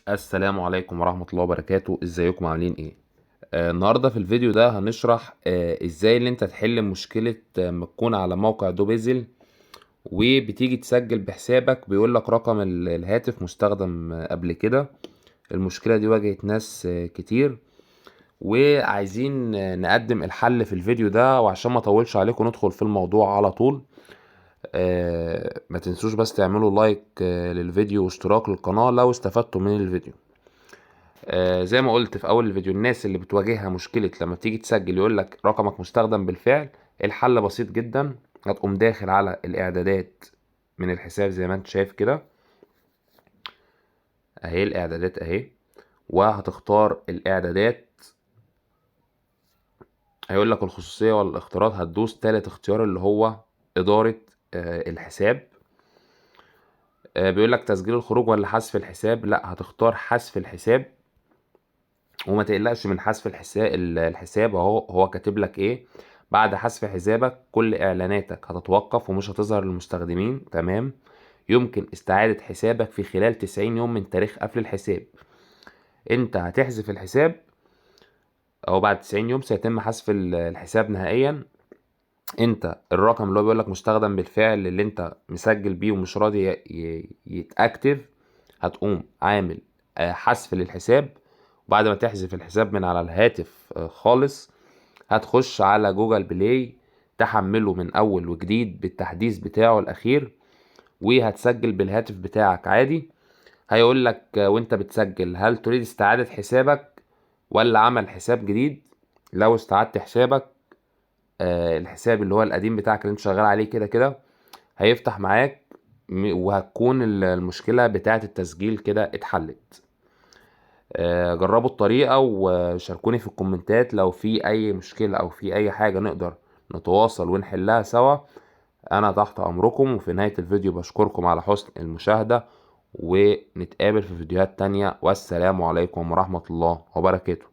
السلام عليكم ورحمة الله وبركاته. ازيكم عاملين ايه؟ النهاردة في الفيديو ده هنشرح ازاي اللي انت تحل مشكلة ما تكون على موقع دوبيزل وبتيجي تسجل بحسابك بيقولك رقم الهاتف مستخدم قبل كده. المشكلة دي واجهت ناس كتير، وعايزين نقدم الحل في الفيديو ده. وعشان ما اطولش عليكم ندخل في الموضوع على طول. ما تنسوش بس تعملوا لايك للفيديو واشتراك للقناة لو استفدتوا من الفيديو. زي ما قلت في اول الفيديو، الناس اللي بتواجهها مشكلة لما تيجي تسجل يقول لك رقمك مستخدم بالفعل، الحل بسيط جدا. هتقوم داخل على الاعدادات من الحساب زي ما انت شايف كده، اهي الاعدادات اهي، وهتختار الاعدادات. هيقول لك الخصوصية ولا الاختيارات، هتدوس تالت اختيار اللي هو ادارة الحساب. بيقول لك تسجيل الخروج ولا حذف الحساب، لا هتختار حذف الحساب. وما تقلقش من حذف الحساب اهو، هو كاتب لك ايه: بعد حذف حسابك كل اعلاناتك هتتوقف ومش هتظهر للمستخدمين. تمام. يمكن استعادة حسابك في خلال 90 يوم من تاريخ قفل الحساب. انت هتحذف الحساب او بعد 90 يوم سيتم حذف الحساب نهائيا. انت الرقم اللي هو بيقول لك مستخدم بالفعل اللي انت مسجل بيه ومش راضي يتاكتف، هتقوم عامل حذف للحساب. وبعد ما تحذف الحساب من على الهاتف خالص، هتخش على جوجل بلاي تحمله من اول وجديد بالتحديث بتاعه الاخير، وهتسجل بالهاتف بتاعك عادي. هيقول لك وانت بتسجل هل تريد استعادة حسابك ولا عمل حساب جديد. لو استعدت حسابك، الحساب اللي هو القديم بتاعك اللي انت شغال عليه كده كده هيفتح معاك، وهتكون المشكلة بتاعة التسجيل كده اتحلت. جربوا الطريقة وشاركوني في الكومنتات لو في اي مشكلة او في اي حاجة نقدر نتواصل ونحلها سوا. انا تحت امركم. وفي نهاية الفيديو بشكركم على حسن المشاهدة، ونتقابل في فيديوهات تانية، والسلام عليكم ورحمة الله وبركاته.